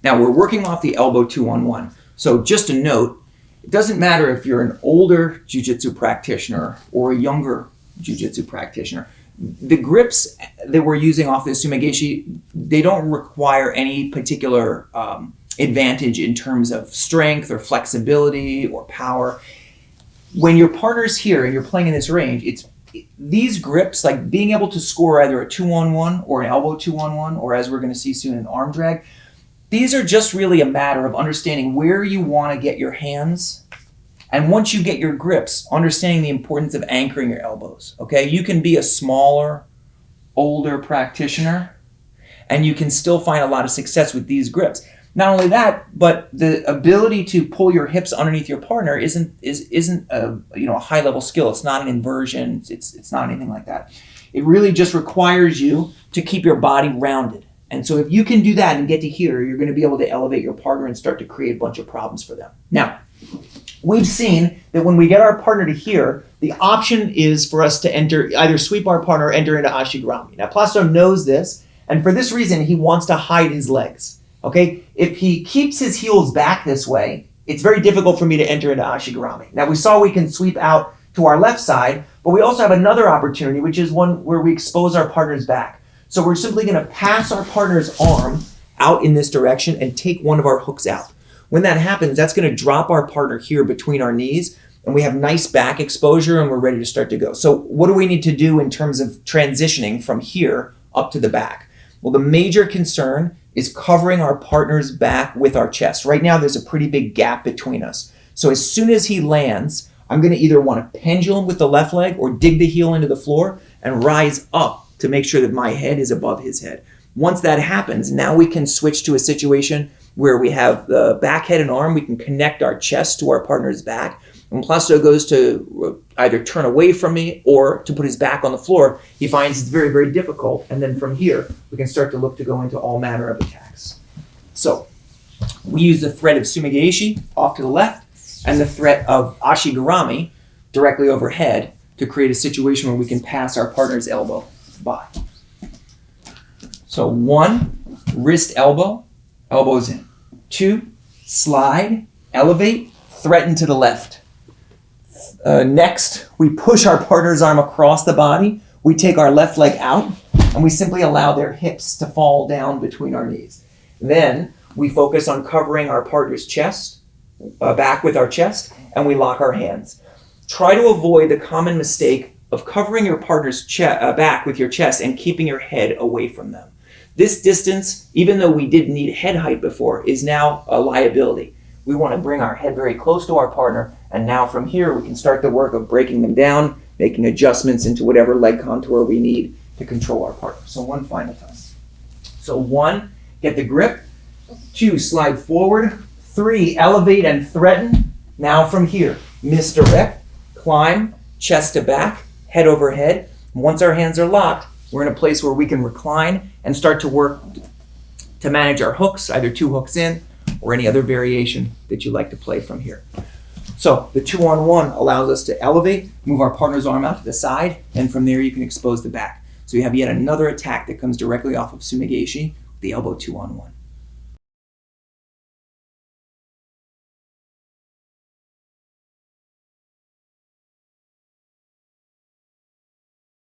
Now we're working off the elbow 2-on-1. So just a note, it doesn't matter if you're an older jiu-jitsu practitioner or a younger jiu-jitsu practitioner. The grips that we're using off the sumigeshi, they don't require any particular advantage in terms of strength or flexibility or power. When your partner's here and you're playing in this range, these grips, like being able to score either a 2-on-1 or an elbow 2-on-1, or as we're going to see soon, an arm drag, these are just really a matter of understanding where you want to get your hands. And once you get your grips, understanding the importance of anchoring your elbows, okay? You can be a smaller, older practitioner, and you can still find a lot of success with these grips. Not only that, but the ability to pull your hips underneath your partner isn't a high-level skill. It's not an inversion. It's not anything like that. It really just requires you to keep your body rounded. And so if you can do that and get to here, you're going to be able to elevate your partner and start to create a bunch of problems for them. Now, we've seen that when we get our partner to here, the option is for us to either sweep our partner or enter into ashigarami. Now, Plasto knows this, and for this reason, he wants to hide his legs. Okay, if he keeps his heels back this way, it's very difficult for me to enter into ashigarami. Now, we saw we can sweep out to our left side, but we also have another opportunity, which is one where we expose our partner's back. So we're simply going to pass our partner's arm out in this direction and take one of our hooks out. When that happens, that's going to drop our partner here between our knees, and we have nice back exposure, and we're ready to start to go. So what do we need to do in terms of transitioning from here up to the back? Well, the major concern is covering our partner's back with our chest. Right now, there's a pretty big gap between us. So as soon as he lands, I'm going to either want to pendulum with the left leg or dig the heel into the floor and rise up to make sure that my head is above his head. Once that happens, now we can switch to a situation where we have the back, head, and arm. We can connect our chest to our partner's back. When Plasto goes to either turn away from me or to put his back on the floor, he finds it's very, very difficult. And then from here, we can start to look to go into all manner of attacks. So we use the threat of sumigeshi off to the left and the threat of ashigarami directly overhead to create a situation where we can pass our partner's elbow by. So 1, wrist elbow, elbows in. 2, slide, elevate, threaten to the left. Next, we push our partner's arm across the body. We take our left leg out, and we simply allow their hips to fall down between our knees. Then we focus on covering our partner's chest, back with our chest, and we lock our hands. Try to avoid the common mistake of covering your partner's back with your chest and keeping your head away from them. This distance, even though we did need head height before, is now a liability. We want to bring our head very close to our partner, and now from here we can start the work of breaking them down, making adjustments into whatever leg contour we need to control our partner. So 1 final time. So 1, get the grip. 2, slide forward. 3, elevate and threaten. Now from here, misdirect, climb, chest to back, head over head. Once our hands are locked, we're in a place where we can recline and start to work to manage our hooks, either 2 hooks in or any other variation that you like to play from here. So the 2-on-1 allows us to elevate, move our partner's arm out to the side, and from there you can expose the back. So you have yet another attack that comes directly off of sumigeshi, the elbow 2-on-1.